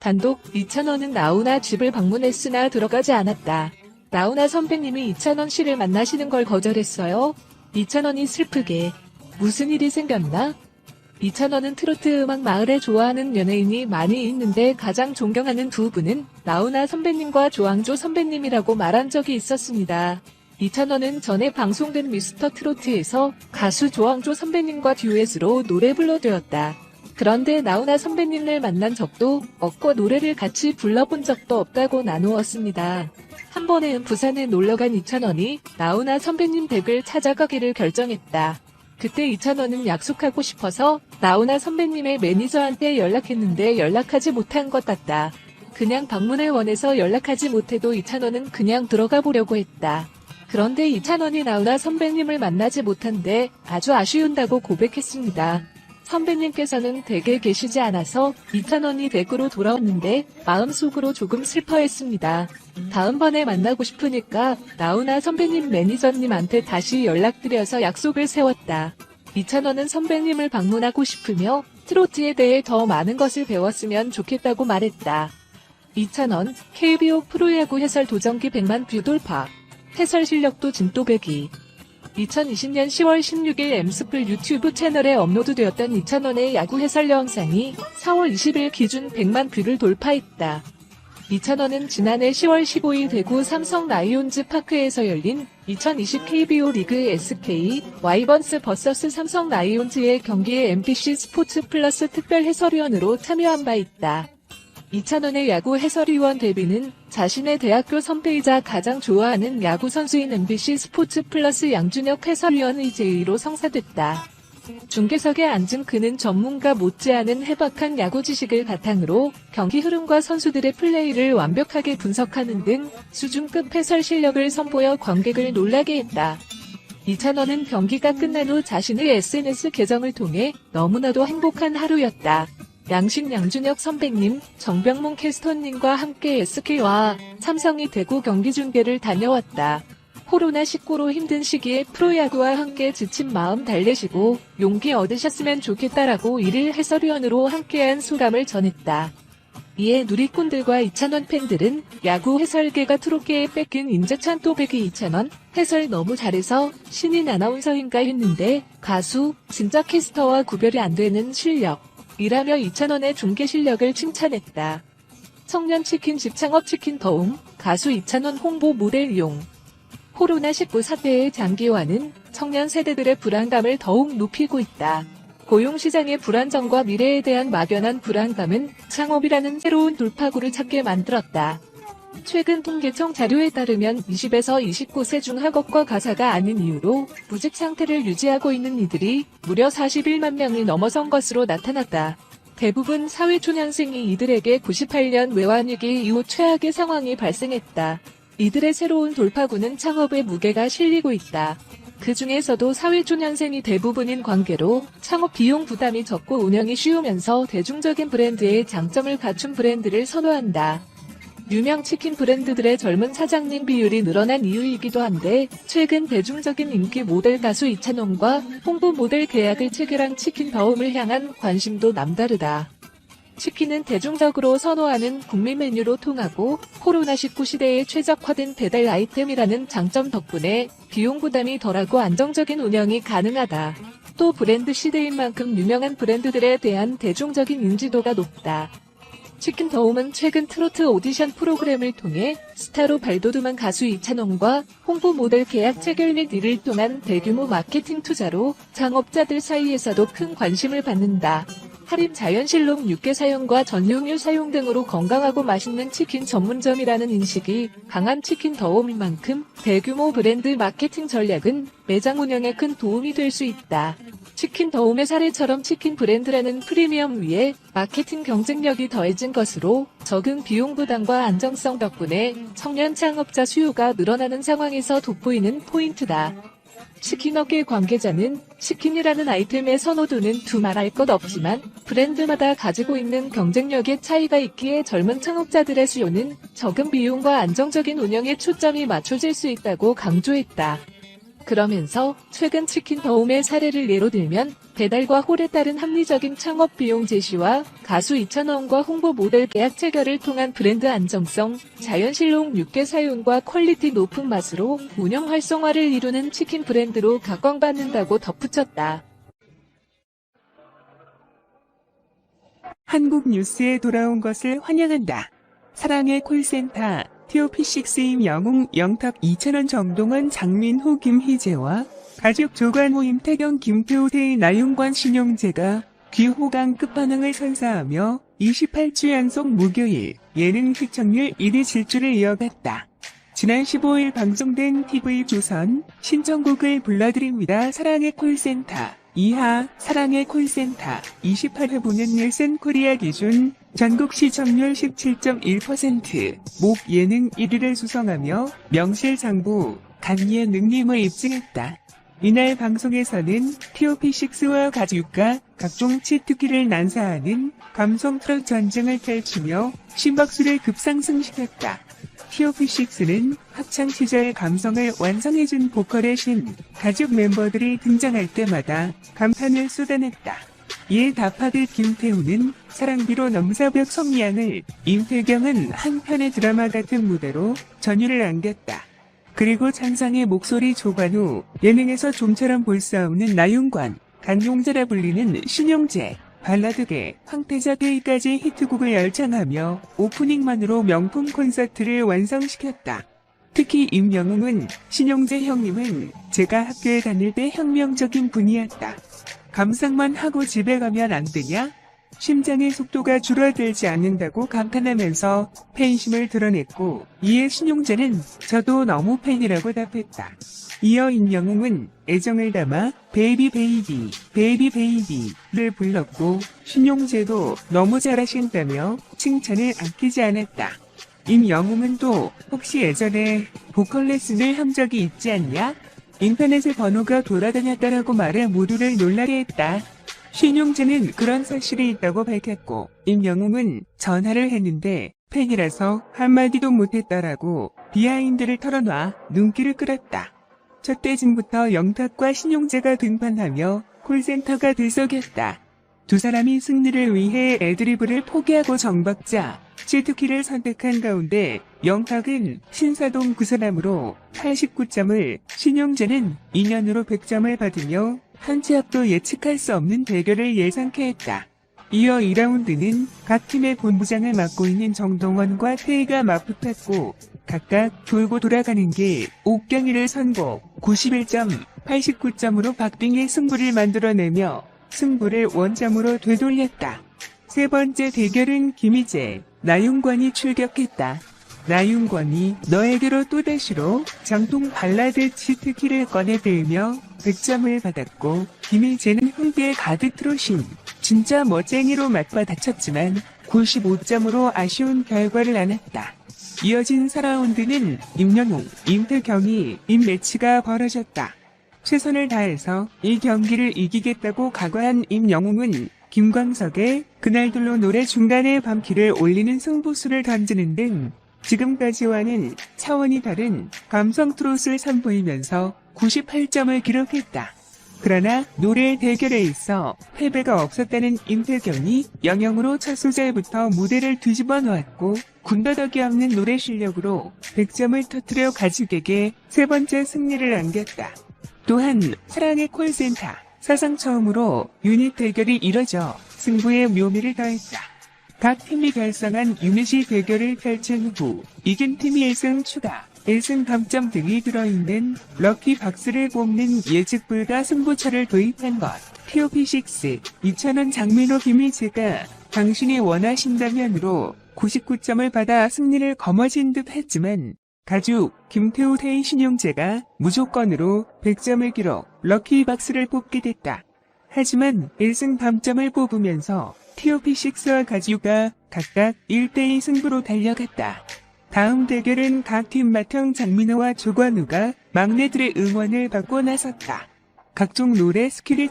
단독 2,000원은 나훈아 집을 방문했으나 들어가지 않았다. 나훈아 선배님이 이찬원 씨를 만나시는 걸 거절했어요. 이찬원이 슬프게 무슨 일이 생겼나? 이찬원은 트로트 음악 마을에 좋아하는 연예인이 많이 있는데 가장 존경하는 두 분은 나훈아 선배님과 조항조 선배님이라고 말한 적이 있었습니다. 이찬원은 전에 방송된 미스터 트로트에서 가수 조항조 선배님과 듀엣으로 노래 불러드렸다. 그런데 나훈아 선배님을 만난 적도 없고 노래를 같이 불러본 적도 없다고 나누었습니다. 한 번은 부산에 놀러간 이찬원이 나훈아 선배님 댁을 찾아가기를 결정했다. 그때 이찬원은 약속하고 싶어서 나훈아 선배님의 매니저한테 연락했는데 연락하지 못한 것 같다. 그냥 방문을 원해서 연락하지 못해도 이찬원은 그냥 들어가 보려고 했다. 그런데 이찬원이 나훈아 선배님을 만나지 못한데 아주 아쉬운다고 고백했습니다. 선배님께서는 댁에 계시지 않아서 이찬원이 댁으로 돌아왔는데 마음속으로 조금 슬퍼했습니다. 다음번에 만나고 싶으니까 나훈아 선배님 매니저님한테 다시 연락드려서 약속을 세웠다. 이찬원은 선배님을 방문하고 싶으며 트로트에 대해 더 많은 것을 배웠으면 좋겠다고 말했다. 이찬원, KBO 프로야구 해설 도전기 100만 뷰 돌파. 해설 실력도 진또배기. 2020년 10월 16일 엠스플 유튜브 채널에 업로드되었던 이찬원의 야구 해설 영상이 4월 20일 기준 100만 뷰를 돌파했다. 이찬원은 지난해 10월 15일 대구 삼성 라이온즈 파크에서 열린 2020 KBO 리그 SK 와이번스 vs 삼성 라이온즈의 경기에 MBC 스포츠 플러스 특별 해설위원으로 참여한 바 있다. 이찬원의 야구 해설위원 데뷔는 자신의 대학교 선배이자 가장 좋아하는 야구 선수인 MBC 스포츠 플러스 양준혁 해설위원의 제의로 성사됐다. 중계석에 앉은 그는 전문가 못지않은 해박한 야구 지식을 바탕으로 경기 흐름과 선수들의 플레이를 완벽하게 분석하는 등 수준급 해설 실력을 선보여 관객을 놀라게 했다. 이찬원은 경기가 끝난 후 자신의 SNS 계정을 통해 너무나도 행복한 하루였다. 양식 양준혁 선배님, 정병문 캐스터님과 함께 SK와 삼성이 대구 경기 중계를 다녀왔다. 코로나19로 힘든 시기에 프로야구와 함께 지친 마음 달래시고 용기 얻으셨으면 좋겠다라고 이를 해설위원으로 함께한 소감을 전했다. 이에 누리꾼들과 이찬원 팬들은 야구 해설계가 트롯계에 뺏긴 인재찬 또배기 이찬원, 해설 너무 잘해서 신인 아나운서인가 했는데 가수, 진짜 캐스터와 구별이 안 되는 실력. 이라며 이찬원의 중계 실력을 칭찬했다. 청년치킨집 창업치킨 더움, 가수 이찬원 홍보 모델 이용. 코로나19 사태의 장기화는 청년 세대들의 불안감을 더욱 높이고 있다. 고용시장의 불안정과 미래에 대한 막연한 불안감은 창업이라는 새로운 돌파구를 찾게 만들었다. 최근 통계청 자료에 따르면 20에서 29세 중 학업과 가사가 아닌 이유로 무직 상태를 유지하고 있는 이들이 무려 41만 명이 넘어선 것으로 나타났다. 대부분 사회초년생이 이들에게 98년 외환위기 이후 최악의 상황이 발생했다. 이들의 새로운 돌파구는 창업에 무게가 실리고 있다. 그 중에서도 사회초년생이 대부분인 관계로 창업 비용 부담이 적고 운영이 쉬우면서 대중적인 브랜드의 장점을 갖춘 브랜드를 선호한다. 유명 치킨 브랜드들의 젊은 사장님 비율이 늘어난 이유이기도 한데 최근 대중적인 인기 모델 가수 이찬원과 홍보 모델 계약을 체결한 치킨 더움을 향한 관심도 남다르다. 치킨은 대중적으로 선호하는 국민 메뉴로 통하고 코로나19 시대에 최적화된 배달 아이템이라는 장점 덕분에 비용 부담이 덜하고 안정적인 운영이 가능하다. 또 브랜드 시대인 만큼 유명한 브랜드들에 대한 대중적인 인지도가 높다. 치킨 더움은 최근 트로트 오디션 프로그램을 통해 스타로 발돋움한 가수 이찬원과 홍보 모델 계약 체결 및 이를 통한 대규모 마케팅 투자로 창업자들 사이에서도 큰 관심을 받는다. 할인 자연실록 육개 사용과 전용유 사용 등으로 건강하고 맛있는 치킨 전문점이라는 인식이 강한 치킨 더움인 만큼 대규모 브랜드 마케팅 전략은 매장 운영에 큰 도움이 될 수 있다. 치킨 더움의 사례처럼 치킨 브랜드라는 프리미엄 위에 마케팅 경쟁력이 더해진 것으로 적은 비용 부담과 안정성 덕분에 청년 창업자 수요가 늘어나는 상황에서 돋보이는 포인트다. 치킨업계 관계자는 치킨이라는 아이템의 선호도는 두말할 것 없지만 브랜드마다 가지고 있는 경쟁력의 차이가 있기에 젊은 창업자들의 수요는 적은 비용과 안정적인 운영에 초점이 맞춰질 수 있다고 강조했다. 그러면서 최근 치킨 더움의 사례를 예로 들면 배달과 홀에 따른 합리적인 창업 비용 제시와 가수 이찬원과 홍보 모델 계약 체결을 통한 브랜드 안정성, 자연실록 육개 사용과 퀄리티 높은 맛으로 운영 활성화를 이루는 치킨 브랜드로 각광받는다고 덧붙였다. 한국 뉴스에 돌아온 것을 환영한다. 사랑의 콜센터 TOP6임 영웅 영탁 이찬원 정동원 장민호 김희재와 가족 조관 모임 태경 김태우세의 나윤관 신용재가 귀호강 끝반응을 선사하며 28주 연속 목요일 예능 시청률 1위 질주를 이어갔다. 지난 15일 방송된 TV조선 신청곡을 불러드립니다. 사랑의 콜센터 이하 사랑의 콜센터 28회 보는 닐슨 코리아 기준 전국 시청률 17.1%, 목 예능 1위를 수성하며 명실상부 간이의 능림을 입증했다. 이날 방송에서는 TOP6와 가족과 각종 치트키를 난사하는 감성 트럭 전쟁을 펼치며 심박수를 급상승시켰다. TOP6는 학창시절 감성을 완성해준 보컬의 신, 가족 멤버들이 등장할 때마다 감탄을 쏟아냈다. 이에 답하듯 김태우는 사랑비로 넘사벽 성미양을, 임태경은 한편의 드라마 같은 무대로 전율을 안겼다. 그리고 찬상의 목소리 조관우, 예능에서 좀처럼 볼 수 없는 나윤관, 간용자라 불리는 신용재, 발라드계, 황태자 데이까지 히트곡을 열창하며 오프닝만으로 명품 콘서트를 완성시켰다. 특히 임영웅은 신용재 형님은 제가 학교에 다닐 때 혁명적인 분이었다. 감상만 하고 집에 가면 안 되냐? 심장의 속도가 줄어들지 않는다고 감탄하면서 팬심을 드러냈고, 이에 신용재는 저도 너무 팬이라고 답했다. 이어 임영웅은 애정을 담아 베이비 베이비, 베이비 베이비를 불렀고, 신용재도 너무 잘하신다며 칭찬을 아끼지 않았다. 임영웅은 또 혹시 예전에 보컬 레슨을 한 적이 있지 않냐? 인터넷에 번호가 돌아다녔다라고 말해 모두를 놀라게 했다. 신용재는 그런 사실이 있다고 밝혔고, 임영웅은 전화를 했는데 팬이라서 한마디도 못했다라고 비하인드를 털어놔 눈길을 끌었다. 첫 대진부터 영탁과 신용재가 등판하며 콜센터가 들썩였다. 두 사람이 승리를 위해 애드리브를 포기하고 정박자, 치트키를 선택한 가운데 영탁은 신사동 그 사람으로 89점을, 신용재는 2년으로 100점을 받으며 한치 앞도 예측할 수 없는 대결을 예상케 했다. 이어 2라운드는 각 팀의 본부장을 맡고 있는 정동원과 태희가 맞붙었고, 각각 돌고 돌아가는 게 옥경이를 선곡 91점, 89점으로 박빙의 승부를 만들어내며 승부를 원점으로 되돌렸다. 세 번째 대결은 김희재, 나윤관이 출격했다. 나윤관이 너에게로 또다시로 정통 발라드 치트키를 꺼내들며 100점을 받았고, 김희재는 흥대에 가득 트로신 진짜 멋쟁이로 맞받아쳤지만 95점으로 아쉬운 결과를 안았다. 이어진 4라운드는 임영웅, 임태경이 임매치가 벌어졌다. 최선을 다해서 이 경기를 이기겠다고 각오한 임영웅은 김광석의 그날들로 노래 중간에 밤키를 올리는 승부수를 던지는 등 지금까지와는 차원이 다른 감성 트롯을 선보이면서 98점을 기록했다. 그러나 노래 대결에 있어 패배가 없었다는 임태경이 영영으로 첫 소절부터 무대를 뒤집어 놓았고, 군더더기 없는 노래 실력으로 100점을 터뜨려 가족에게 세 번째 승리를 안겼다. 또한 사랑의 콜센터, 사상 처음으로 유닛 대결이 이뤄져 승부의 묘미를 더했다. 각 팀이 결성한 유닛이 대결을 펼친 후 이긴 팀이 1승 추가, 1승 감점 등이 들어있는 럭키 박스를 뽑는 예측 불가 승부처를 도입한 것. TOP6 이찬원 장민호 김희재가 당신이 원하신다면으로 99점을 받아 승리를 거머쥔 듯 했지만, 가죽 김태우 태희 신용재가 무조건으로 100점을 기록 럭키 박스를 뽑게 됐다. 하지만 1승 감점을 뽑으면서 TOP6와 가죽가 각각 1대2 승부로 달려갔다. 다음 대결은 각 팀 맏형 장민호와 조관우가 막내들의 응원을 받고 나섰다. 각종 노래 스킬을